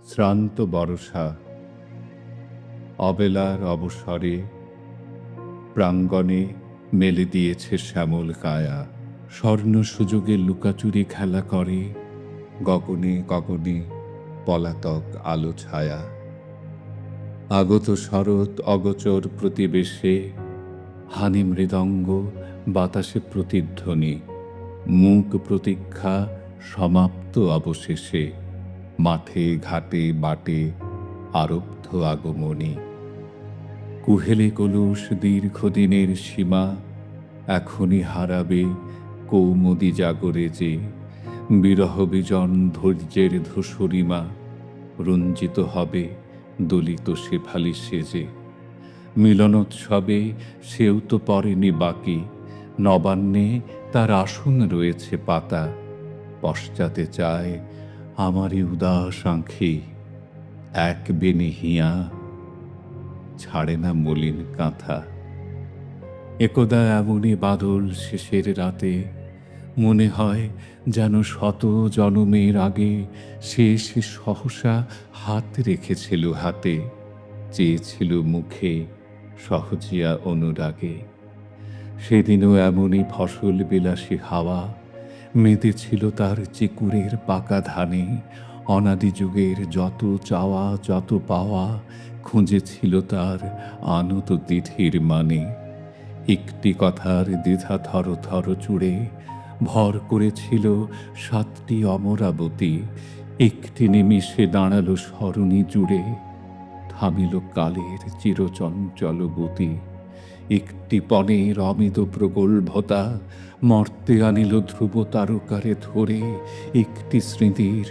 শ্রান্ত বরষা অবেলার অবসরে প্রাঙ্গণে মেলে দিয়েছে শ্যামল কায়া। স্বর্ণ সুযোগে লুকাচুরি খেলা করে গগনে গগনে পলাতক আলো ছায়া। আগত শরৎ অগোচর প্রতিবেশে, হানি মৃদঙ্গ বাতাসে প্রতিধ্বনি। মূক প্রতীক্ষা সমাপ্ত অবশেষে, মাঠে ঘাটে বাটে আরব্ধ আগমনী। কুহেলে কলুষ দীর্ঘদিনের সীমা, এখনই হারাবে কৌমুদী জাগরে যে। বিরহ বিজন ধৈর্যের ধূসরিমা, রঞ্জিত হবে দলিত শেফালি সেজে। মিলনোৎসবে সেও তো পড়েনি বাকি, নবান্নে তার আসন রয়েছে পাতা। পশ্চাতে চায় আমারই উদাস আঁখি, এক বেনি হিয়া ছাড়ে না মলিন কাঁথা। একদা এমনই বাদল শেষের রাতে, মনে হয় যেন শত জনমের আগে শেষ সহসা হাত রেখেছিল হাতে, চেয়েছিল মুখে সহজিয়া অনুরাগে। সেদিনও এমনই ফসল বিলাসী হাওয়া মেতেছিল তার চিকুরের পাকা ধানে। অনাদি যুগের যত চাওয়া যত পাওয়া খুঁজেছিল তার আনত তিথির মানে। একটি কথার দ্বিধা থর থর চূড়ে ভর করেছিল 7টি অমরাবতী। একটি নিমিষে দাঁড়ালো সরণি জুড়ে, থামিল কালের চিরচঞ্চল গতি। একটি পণের অমিত প্রগল্ভতা মর্তে আনিল ধ্রুব তারকারে ধরে। একটি স্মৃতির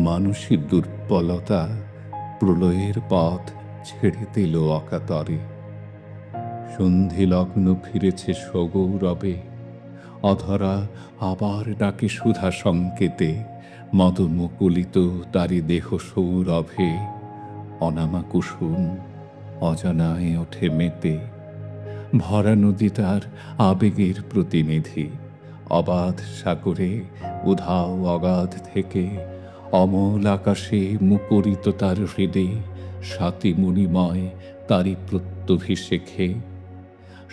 মানসিক দুর্বলতা প্রলয়ের পথ ছেড়ে দিল অকাতরে। সন্ধি লগ্ন ফিরেছে সগৌরবে, অধরা আবার ডাকে সুধা সংকেতে। মদমুকুলিত তারি দেহ সৌরভে, অনামা কুসুম অজানায় ওঠে মেতে। ভরা নদী তার আবেগের প্রতিনিধি, অবাধ সাগরে উধাও অগাধ থেকে। অমল আকাশে মুকরিত তার হৃদে, স্বাতি মুনিময় তারি প্রত্যভিষেখে।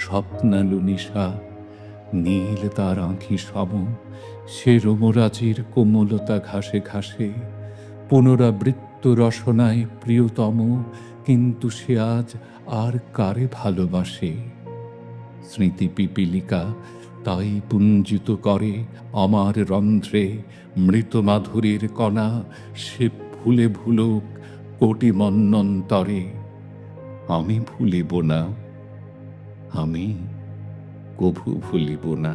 স্বপ্নালু নিশা নীল তার আঁখি সম, সে রোমরাজির কোমলতা ঘাসে ঘাসে। পুনরাবৃত্ত রসনায় প্রিয়তম, কিন্তু সে আজ আর কারে ভালোবাসে। স্মৃতি পিপীলিকা তাই পুঞ্জিত করে আমার রন্ধ্রে মৃত মাধুরীর কণা। সে ভুলে ভুলুক কোটি মন্বন্তরে, আমি ভুলিব না, আমি কভু ভুলিব না।